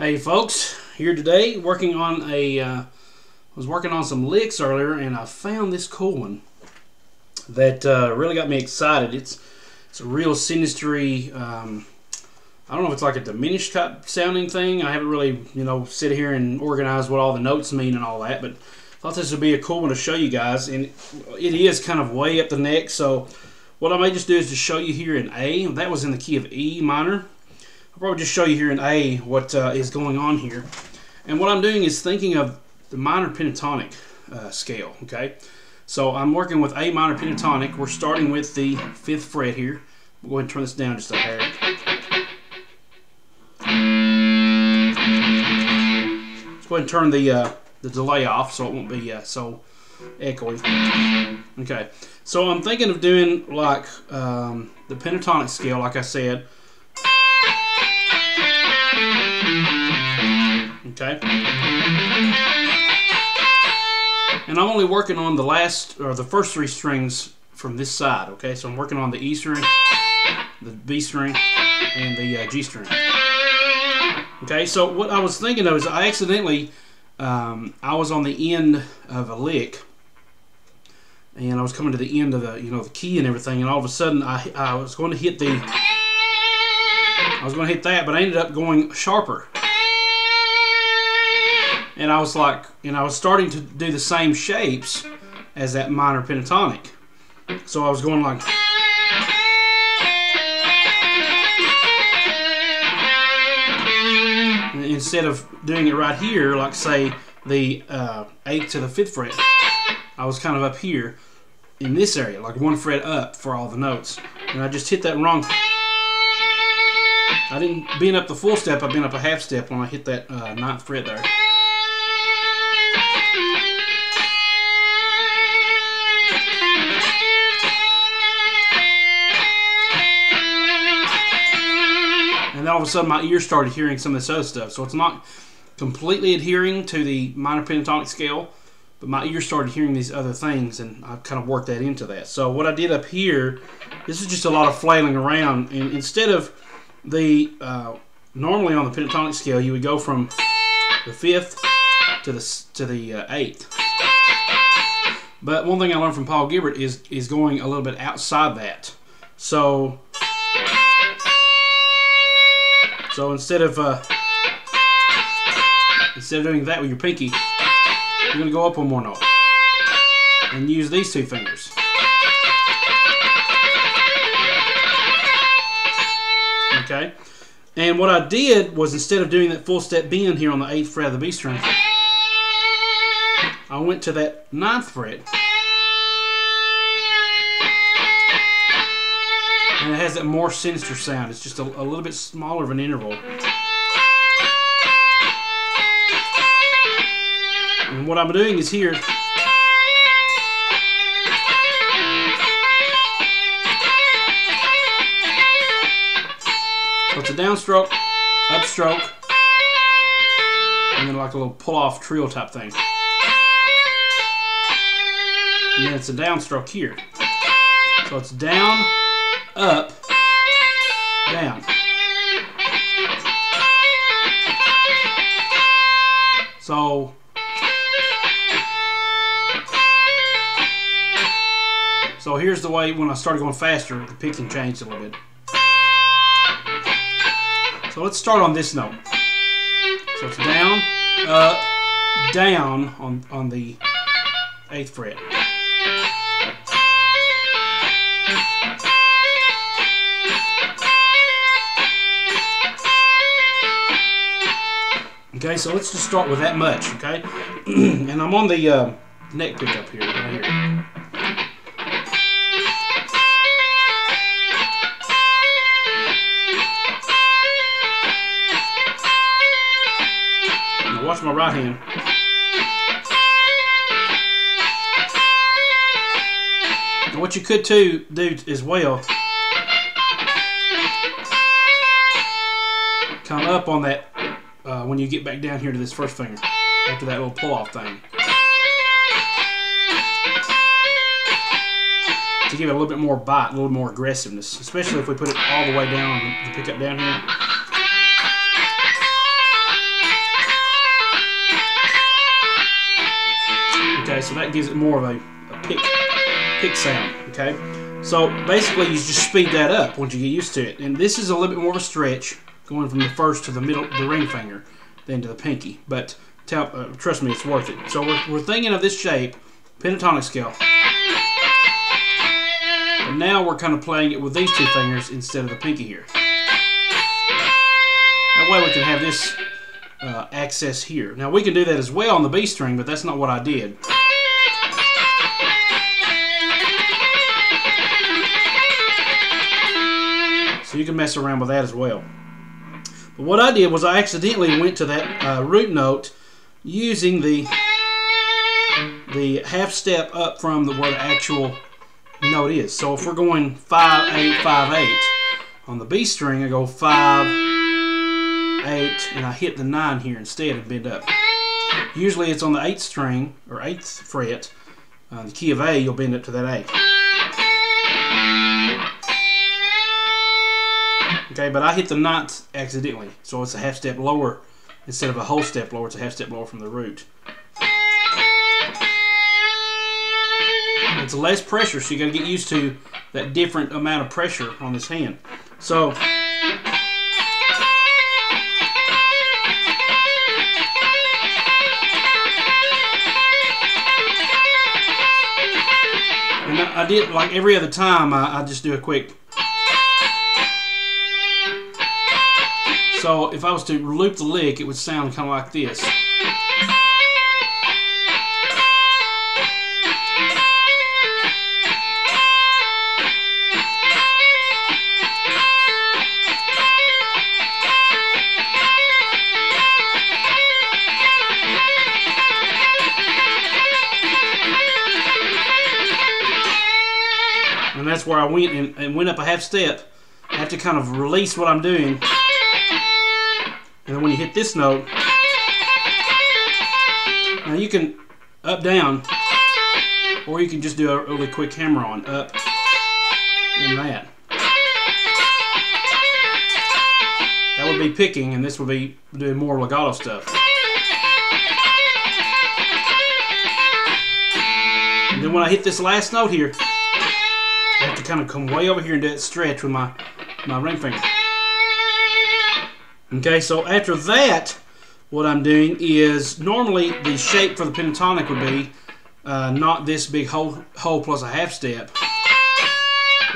Hey folks, here today working on was working on some licks earlier, and I found this cool one that really got me excited. It's a real sinister-y, I don't know if it's like a diminished type sounding thing. I haven't really, sit here and organize what all the notes mean and all that, but I thought this would be a cool one to show you guys. And it is kind of way up the neck, so what I may just do is just show you here in A. That was in the key of E minor. I'll probably just show you here in A what is going on here. And what I'm doing is thinking of the minor pentatonic scale, okay? So I'm working with A minor pentatonic. We're starting with the 5th fret here. We'll go ahead and turn this down just a hair. Let's go ahead and turn the delay off so it won't be so echoey. Okay, so I'm thinking of doing like the pentatonic scale, like I said. Okay, and I'm only working on the first 3 strings from this side. Okay, so I'm working on the E string, the B string, and the G string. Okay, so what I was thinking of is I accidentally I was on the end of a lick, and I was coming to the end of the key and everything, and all of a sudden I was going to hit that, but I ended up going sharper. And I was like, I was starting to do the same shapes as that minor pentatonic. So I was going like, instead of doing it right here, like say the 8th to the 5th fret, I was kind of up here in this area, like 1 fret up for all the notes. And I just hit that wrong. I didn't bend up the full step, I bent up a half step when I hit that 9th fret there. And then all of a sudden my ear started hearing some of this other stuff. So it's not completely adhering to the minor pentatonic scale, but my ear started hearing these other things, and I kind of worked that into that. So what I did up here, this is just a lot of flailing around, and instead of the normally on the pentatonic scale you would go from the 5th to the 8th. But one thing I learned from Paul Gibbert is going a little bit outside that. So instead of doing that with your pinky, you're going to go up 1 more note and use these 2 fingers. Okay, and what I did was, instead of doing that full step bend here on the 8th fret of the B string, I went to that 9th fret, and it has that more sinister sound. It's just a little bit smaller of an interval. And what I'm doing is here, so it's a downstroke, upstroke, and then like a little pull-off trio type thing. And then it's a downstroke here. So it's down, up, down. So here's the way when I started going faster, the picking changed a little bit. So let's start on this note. So it's down, up, down on the 8th fret. Okay, so let's just start with that much, okay? And I'm on the neck pickup here, right here. Now watch my right hand. And what you could do as well, come up on that when you get back down here to this first finger, after that little pull-off thing, to give it a little bit more bite, a little more aggressiveness, especially if we put it all the way down, the pickup down here. Okay, so that gives it more of a pick sound. Okay, so basically you just speed that up once you get used to it. And this is a little bit more of a stretch, going from the first to the middle, the ring finger, then to the pinky. But trust me, it's worth it. So we're thinking of this shape, pentatonic scale. But now we're kind of playing it with these two fingers instead of the pinky here. That way we can have this access here. Now we can do that as well on the B string, but that's not what I did. So you can mess around with that as well. But what I did was I accidentally went to that root note using the half step up from where the actual note is. So if we're going 5, 8, 5, 8 on the B string, I go 5, 8, and I hit the 9 here instead and bend up. Usually it's on the 8th string or 8th fret, the key of A. You'll bend up to that 8. Okay, but I hit the 9th accidentally, so it's a half step lower instead of a whole step lower. It's a half step lower from the root. It's less pressure, so you got to get used to that different amount of pressure on this hand. So and I did, like every other time, I just do a quick. So if I was to loop the lick, it would sound kind of like this. And that's where I went and went up a half step. I have to kind of release what I'm doing. And then when you hit this note, now you can up, down, or you can just do a really quick hammer on, up, and that. That would be picking, and this would be doing more legato stuff. And then when I hit this last note here, I have to kind of come way over here and do that stretch with my ring finger. Okay, so after that, what I'm doing is, normally the shape for the pentatonic would be not this big hole plus a half step.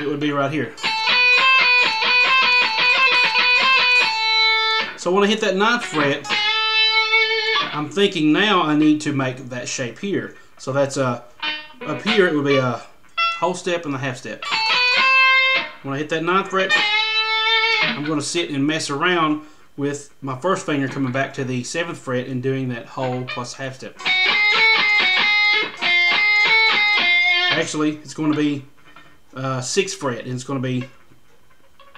It would be right here. So when I hit that 9th fret, I'm thinking now I need to make that shape here. So that's up here, it would be a whole step and a half step. When I hit that 9th fret, I'm going to sit and mess around with my first finger coming back to the 7th fret and doing that whole plus half step. Actually, it's going to be 6th fret, and it's going to be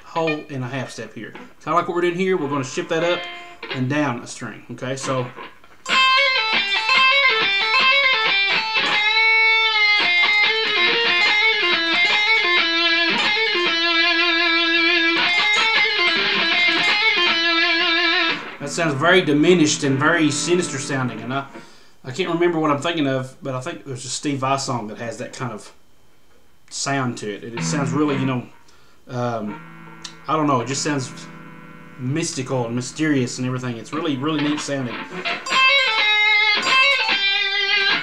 whole and a half step here. Kind of like what we're doing here. We're going to shift that up and down a string. Okay, so that sounds very diminished and very sinister sounding, and I can't remember what I'm thinking of, but I think there's a Steve Vai song that has that kind of sound to it. It sounds really, I don't know, it just sounds mystical and mysterious and everything. It's really, really neat sounding.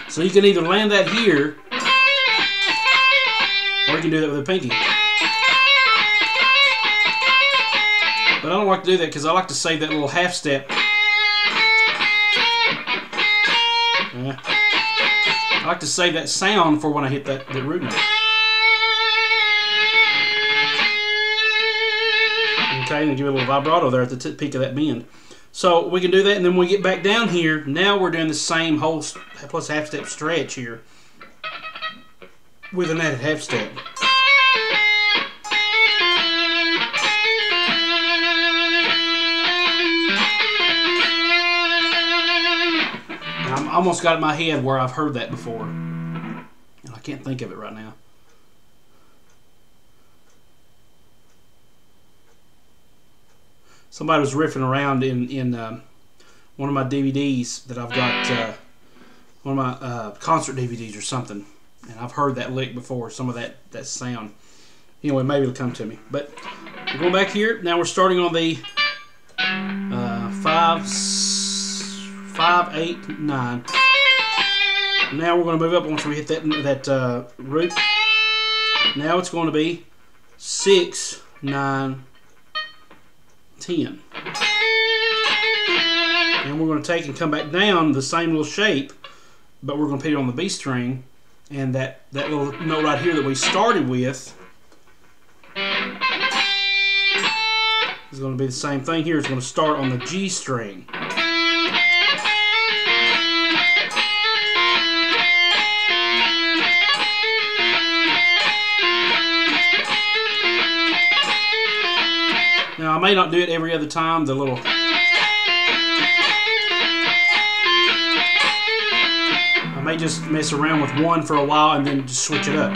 So you can either land that here, or you can do that with a pinky. But I don't like to do that because I like to save that little half step. I like to save that sound for when I hit that root note. Okay, and give it a little vibrato there at the peak of that bend. So we can do that, and then when we get back down here, now we're doing the same whole plus half step stretch here with an added half step. I almost got it in my head where I've heard that before, and I can't think of it right now. Somebody was riffing around in one of my DVDs that I've got. one of my concert DVDs or something, and I've heard that lick before. Some of that sound. Anyway, maybe it'll come to me. But we're going back here. Now we're starting on the 5, 8, 9. Now we're going to move up once we hit that root. Now it's going to be 6, 9, 10. And we're going to take and come back down the same little shape, but we're going to put it on the B string, and that little note right here that we started with is going to be the same thing here. It's going to start on the G string. Now I may not do it every other time, the little I may just mess around with one for a while and then just switch it up.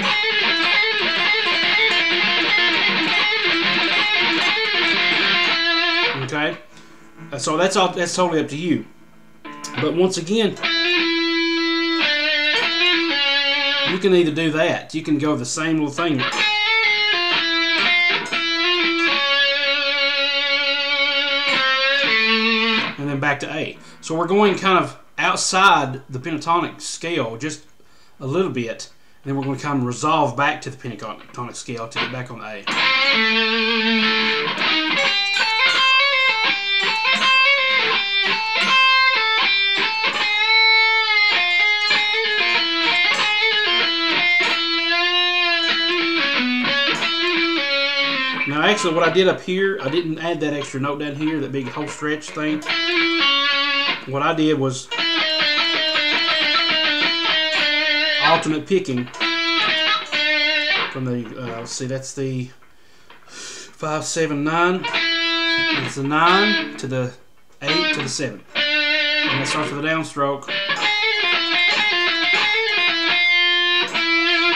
Okay, so that's totally up to you. But once again, you can either do that. You can go the same little thing. And then back to A. So we're going kind of outside the pentatonic scale just a little bit. And then we're going to kind of resolve back to the pentatonic scale to get back on the A. Now actually what I did up here, I didn't add that extra note down here, that big whole stretch thing. What I did was alternate picking from the, let's see, that's the 5, 7, 9. It's the 9 to the 8 to the 7. And that starts with a downstroke.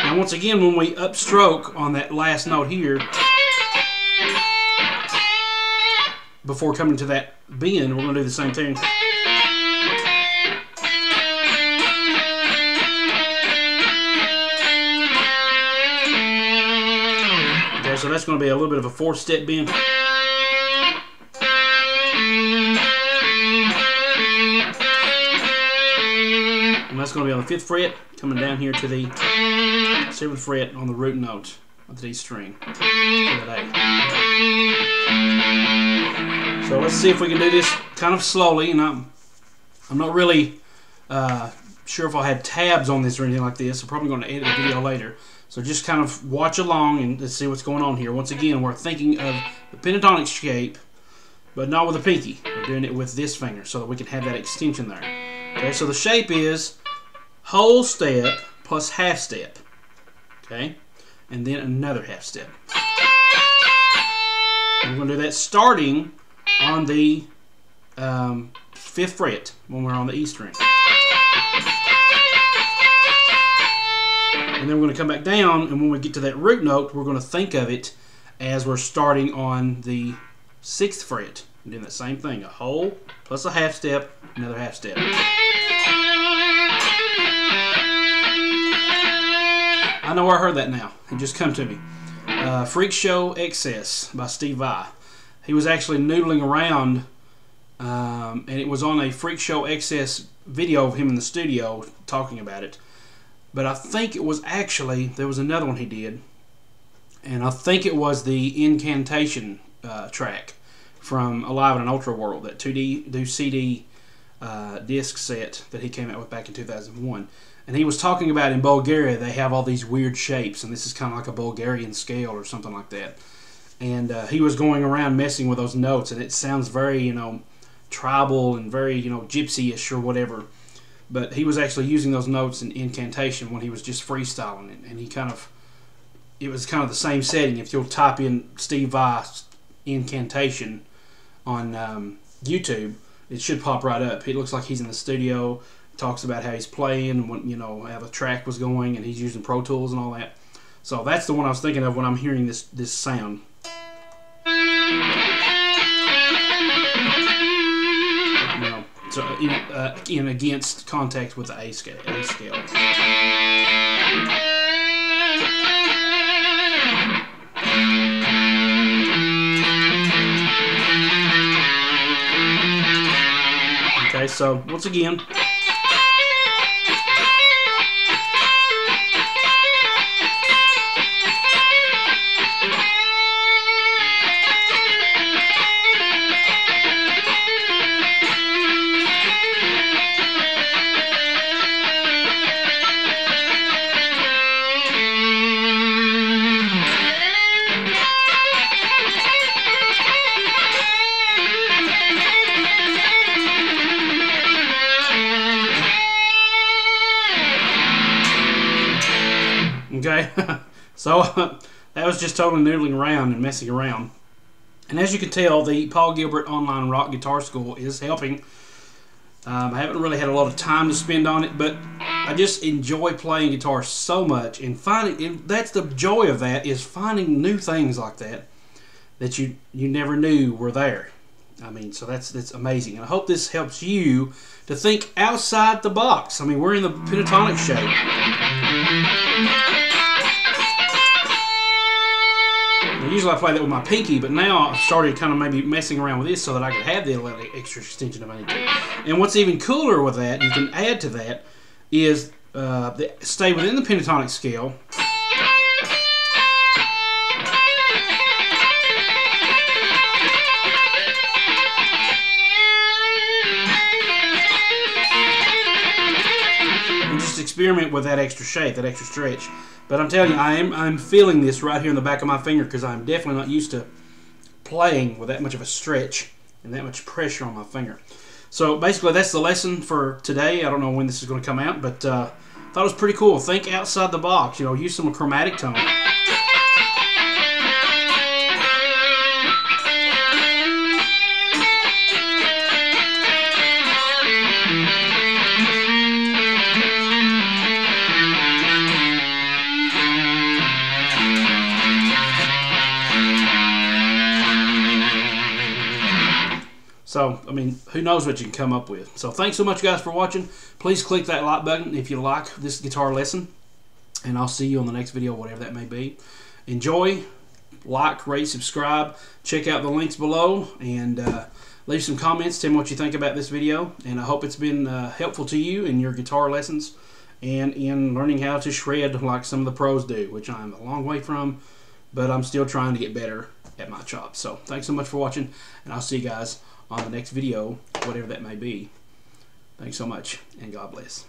Now once again, when we upstroke on that last note here, before coming to that bend, we're going to do the same thing. Okay, so that's going to be a little bit of a 4-step bend. And that's going to be on the 5th fret, coming down here to the 7th fret on the root note of the D string. So let's see if we can do this kind of slowly. And I'm not really sure if I had tabs on this or anything like this. I'm probably going to edit the video later. So just kind of watch along and let's see what's going on here. Once again, we're thinking of the pentatonic shape, but not with the pinky. We're doing it with this finger so that we can have that extension there. Okay, so the shape is whole step plus half step. Okay, and then another half step. And we're going to do that starting on the 5th fret when we're on the E string. And then we're going to come back down, and when we get to that root note, we're going to think of it as we're starting on the 6th fret. And doing that same thing, a whole plus a half step, another half step. I know I heard that now. It just come to me. Freak Show Excess by Steve Vai. He was actually noodling around, and it was on a Freak Show Excess video of him in the studio talking about it. But I think it was actually, there was another one he did, and I think it was the Incantation track from Alive in an Ultra World, that 2D CD disc set that he came out with back in 2001. And he was talking about in Bulgaria they have all these weird shapes, and this is kind of like a Bulgarian scale or something like that. And he was going around messing with those notes, and it sounds very, you know, tribal and very, you know, gypsy-ish or whatever. But he was actually using those notes in Incantation when he was just freestyling it, and he kind of, it was kind of the same setting. If you'll type in Steve Vai Incantation on YouTube, it should pop right up. It looks like he's in the studio. Talks about how he's playing and what, you know, how the track was going, and he's using Pro Tools and all that. So that's the one I was thinking of when I'm hearing this sound. You know, so in against contact with the A scale. Okay, so once again. Okay, so that was just totally noodling around and messing around. And as you can tell, the Paul Gilbert Online Rock Guitar School is helping. I haven't really had a lot of time to spend on it, but I just enjoy playing guitar so much. And that's the joy of that, is finding new things like that you never knew were there. I mean, so that's amazing. And I hope this helps you to think outside the box. I mean, we're in the pentatonic shape. Usually I play that with my pinky, but now I've started kind of maybe messing around with this so that I can have the little extra extension if I need to. And what's even cooler with that, you can add to that, is stay within the pentatonic scale. And just experiment with that extra shape, that extra stretch. But I'm telling you, I'm feeling this right here in the back of my finger, because I'm definitely not used to playing with that much of a stretch and that much pressure on my finger. So basically that's the lesson for today. I don't know when this is going to come out, but thought it was pretty cool. Think outside the box. You know, use some chromatic tone. So, I mean, who knows what you can come up with. So, thanks so much, guys, for watching. Please click that like button if you like this guitar lesson. And I'll see you on the next video, whatever that may be. Enjoy, like, rate, subscribe. Check out the links below. And leave some comments. Tell me what you think about this video. And I hope it's been helpful to you in your guitar lessons and in learning how to shred like some of the pros do, which I'm a long way from. But I'm still trying to get better at my chops. So, thanks so much for watching. And I'll see you guys on the next video, whatever that may be. Thanks so much, and God bless.